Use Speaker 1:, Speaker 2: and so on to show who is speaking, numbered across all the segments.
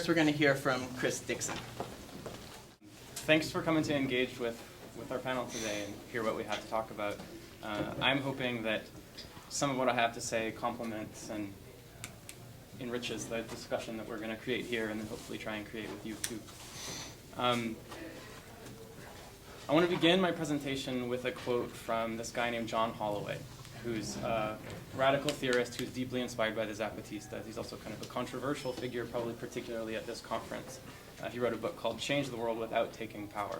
Speaker 1: first we're going to hear from Dixon.
Speaker 2: Thanks for coming to engage with our panel today and hear what we have to talk about. I'm hoping that some of what I have to say complements and enriches the discussion that we're going to create here, and then hopefully try and create with you too. I want to begin my presentation with a quote from this guy named John Holloway, who's a radical theorist who's deeply inspired by the Zapatistas. He's also kind of a controversial figure, probably particularly at this conference. He wrote a book called Change the World Without Taking Power.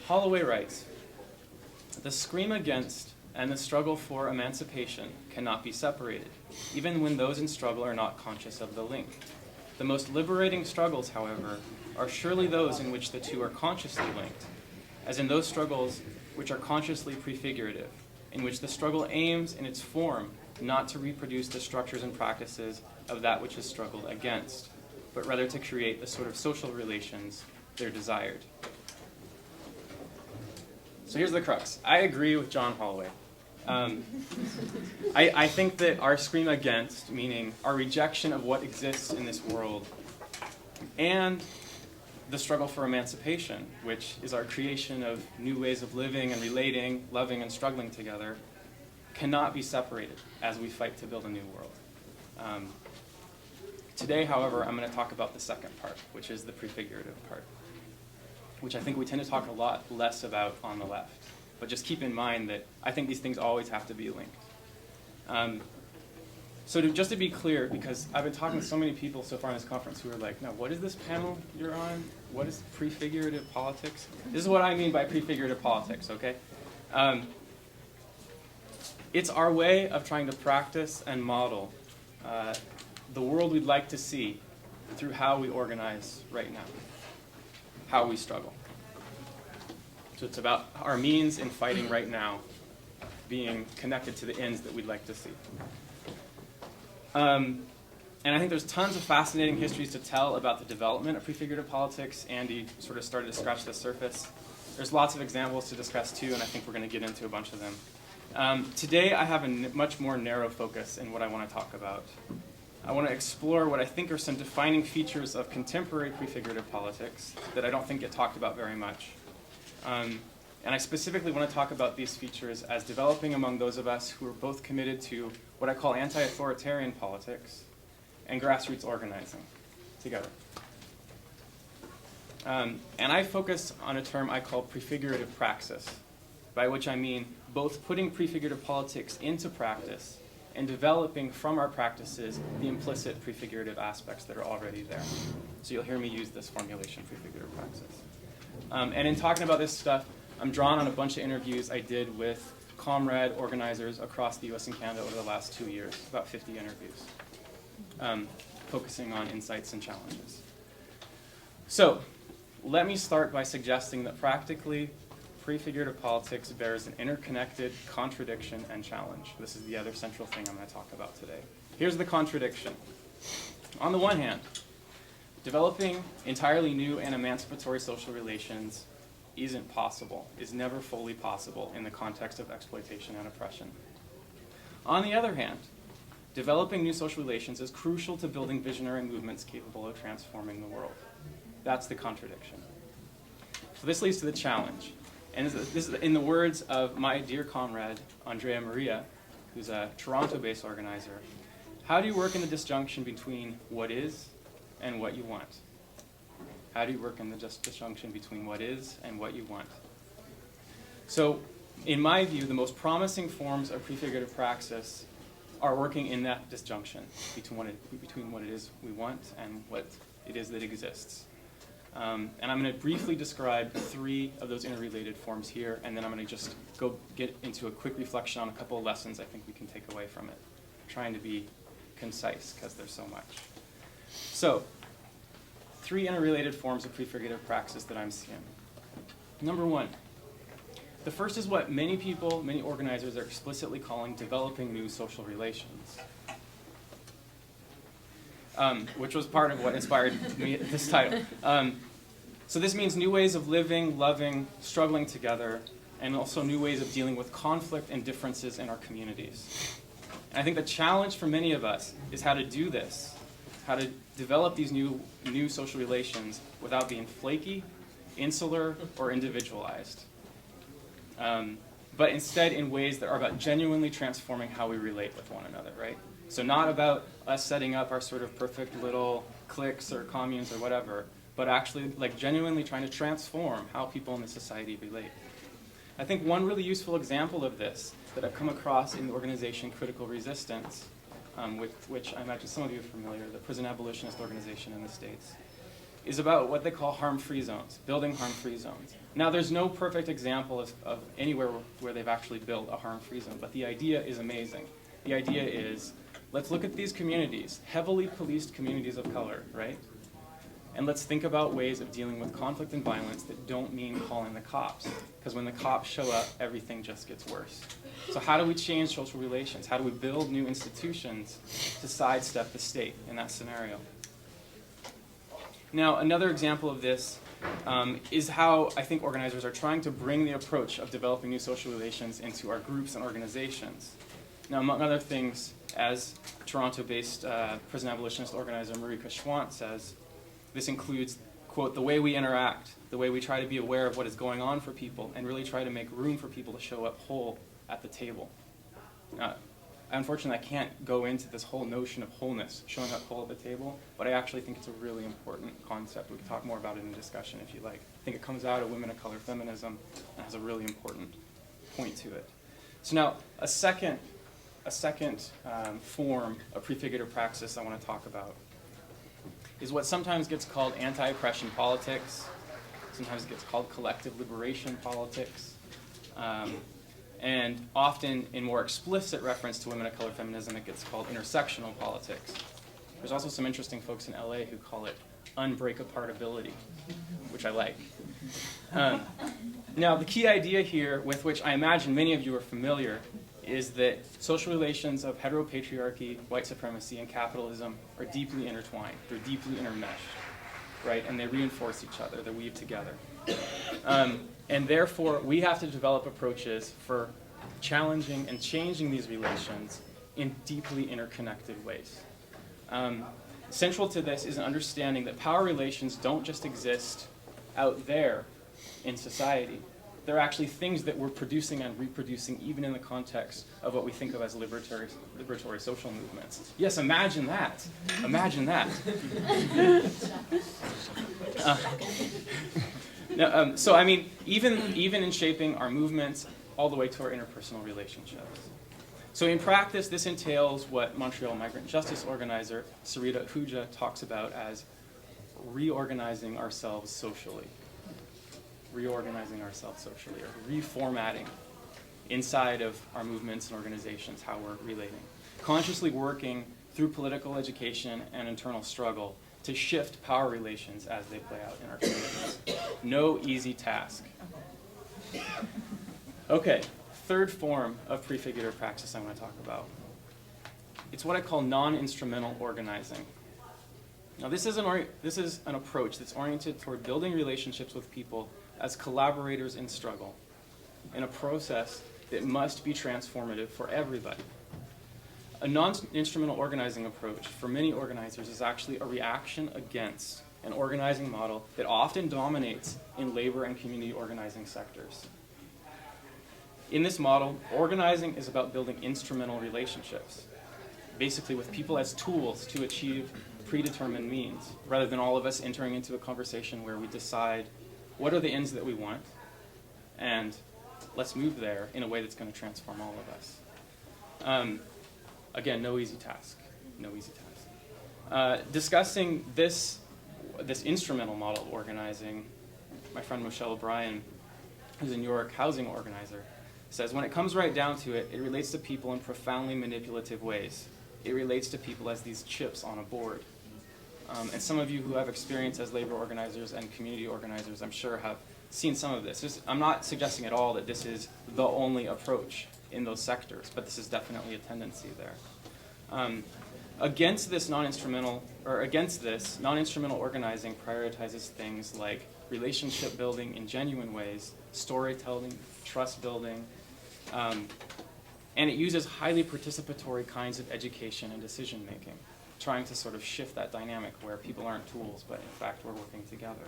Speaker 2: Holloway writes, "The scream against and the struggle for emancipation cannot be separated, even when those in struggle are not conscious of the link. The most liberating struggles, however, are surely those in which the two are consciously linked, as in those struggles which are consciously prefigurative, in which the struggle aims in its form not to reproduce the structures and practices of that which is struggled against, but rather to create the sort of social relations they're desired." So here's the crux. I agree with John Holloway. I think that our scream against, meaning our rejection of what exists in this world, and the struggle for emancipation, which is our creation of new ways of living and relating, loving and struggling together, cannot be separated as we fight to build a new world. Today, however, I'm going to talk about the second part, which is the prefigurative part, which I think we tend to talk a lot less about on the left. But just keep in mind that I think these things always have to be linked. Just to be clear, because I've been talking to so many people so far in this conference who are like, "Now, what is this panel you're on? What is prefigurative politics?" This is what I mean by prefigurative politics, okay? It's our way of trying to practice and model the world we'd like to see through how we organize right now, how we struggle. So it's about our means in fighting right now being connected to the ends that we'd like to see. And I think there's tons of fascinating histories to tell about the development of prefigurative politics. Andy sort of started to scratch the surface. There's lots of examples to discuss too, and I think we're going to get into a bunch of them. Today I have a much more narrow focus in what I want to talk about. I want to explore what I think are some defining features of contemporary prefigurative politics that I don't think get talked about very much. And I specifically want to talk about these features as developing among those of us who are both committed to what I call anti-authoritarian politics and grassroots organizing together. And I focus on a term I call prefigurative praxis, by which I mean both putting prefigurative politics into practice and developing from our practices the implicit prefigurative aspects that are already there. So you'll hear me use this formulation, prefigurative praxis. And in talking about this stuff, I'm drawn on a bunch of interviews I did with comrade organizers across the US and Canada over the last 2 years, about 50 interviews, focusing on insights and challenges. So let me start by suggesting that practically, prefigurative politics bears an interconnected contradiction and challenge. This is the other central thing I'm going to talk about today. Here's the contradiction. On the one hand, developing entirely new and emancipatory social relations isn't possible, is never fully possible in the context of exploitation and oppression. On the other hand, developing new social relations is crucial to building visionary movements capable of transforming the world. That's the contradiction. So this leads to the challenge. And this is in the words of my dear comrade, Andrea Maria, who's a Toronto-based organizer. How do you work in the disjunction between what is and what you want? How do you work in the disjunction between what is and what you want? So, in my view, the most promising forms of prefigurative praxis are working in that disjunction between what it is we want and what it is that exists. And I'm going to briefly describe 3 of those interrelated forms here, and then I'm going to just go get into a quick reflection on a couple of lessons I think we can take away from it. I'm trying to be concise because there's so much. So, 3 interrelated forms of prefigurative praxis that I'm seeing. Number 1. The first is what many people, many organizers are explicitly calling developing new social relations, which was part of what inspired me this title. So this means new ways of living, loving, struggling together, and also new ways of dealing with conflict and differences in our communities. And I think the challenge for many of us is how to do this how to develop these new social relations without being flaky, insular, or individualized. But instead in ways that are about genuinely transforming how we relate with one another, right? So not about us setting up our sort of perfect little cliques or communes or whatever, but actually like genuinely trying to transform how people in the society relate. I think one really useful example of this that I've come across in the organization Critical Resistance, with which I imagine some of you are familiar, the prison abolitionist organization in the States, is about what they call harm-free zones, building harm-free zones. Now, there's no perfect example of anywhere where they've actually built a harm-free zone, but the idea is amazing. The idea is, let's look at these communities, heavily policed communities of color, right? And let's think about ways of dealing with conflict and violence that don't mean calling the cops. Because when the cops show up, everything just gets worse. So how do we change social relations? How do we build new institutions to sidestep the state in that scenario? Now, another example of this is how I think organizers are trying to bring the approach of developing new social relations into our groups and organizations. Now, among other things, as Toronto-based prison abolitionist organizer Marika Schwant says, this includes, quote, the way we interact, the way we try to be aware of what is going on for people, and really try to make room for people to show up whole at the table. Unfortunately, I can't go into this whole notion of wholeness, showing up whole at the table, but I actually think it's a really important concept. We can talk more about it in discussion if you like. I think it comes out of women of color feminism and has a really important point to it. So now, a second form of prefigurative praxis I want to talk about is what sometimes gets called anti-oppression politics. Sometimes it gets called collective liberation politics. And often, in more explicit reference to women of color feminism, it gets called intersectional politics. There's also some interesting folks in LA who call it unbreak-apartability, which I like. Now, the key idea here, with which I imagine many of you are familiar, is that social relations of heteropatriarchy, white supremacy, and capitalism are deeply intertwined. They're deeply intermeshed, right? And they reinforce each other. They weave together. And therefore, we have to develop approaches for challenging and changing these relations in deeply interconnected ways. Central to this is an understanding that power relations don't just exist out there in society. They're actually things that we're producing and reproducing even in the context of what we think of as liberatory social movements. Yes, imagine that. Imagine that. So I mean, even in shaping our movements all the way to our interpersonal relationships. So in practice, this entails what Montreal migrant justice organizer Sarita Ahuja talks about as reorganizing ourselves socially. Reorganizing ourselves socially, or reformatting inside of our movements and organizations how we're relating. Consciously working through political education and internal struggle to shift power relations as they play out in our communities. No easy task. Okay, third form of prefigurative praxis I want to talk about. It's what I call non-instrumental organizing. Now this is an approach that's oriented toward building relationships with people as collaborators in struggle, in a process that must be transformative for everybody. A non-instrumental organizing approach for many organizers is actually a reaction against an organizing model that often dominates in labor and community organizing sectors. In this model, organizing is about building instrumental relationships, basically with people as tools to achieve predetermined means, rather than all of us entering into a conversation where we decide what are the ends that we want, and let's move there in a way that's going to transform all of us. Again, no easy task. No easy task. Discussing this instrumental model of organizing, my friend Michelle O'Brien, who's a New York housing organizer, says when it comes right down to it, it relates to people in profoundly manipulative ways. It relates to people as these chips on a board. And some of you who have experience as labor organizers and community organizers, I'm sure, have seen some of this. I'm not suggesting at all that this is the only approach in those sectors, but this is definitely a tendency there. Against this, non-instrumental organizing prioritizes things like relationship building in genuine ways, storytelling, trust building, and it uses highly participatory kinds of education and decision making. trying to sort of shift that dynamic where people aren't tools, but in fact we're working together.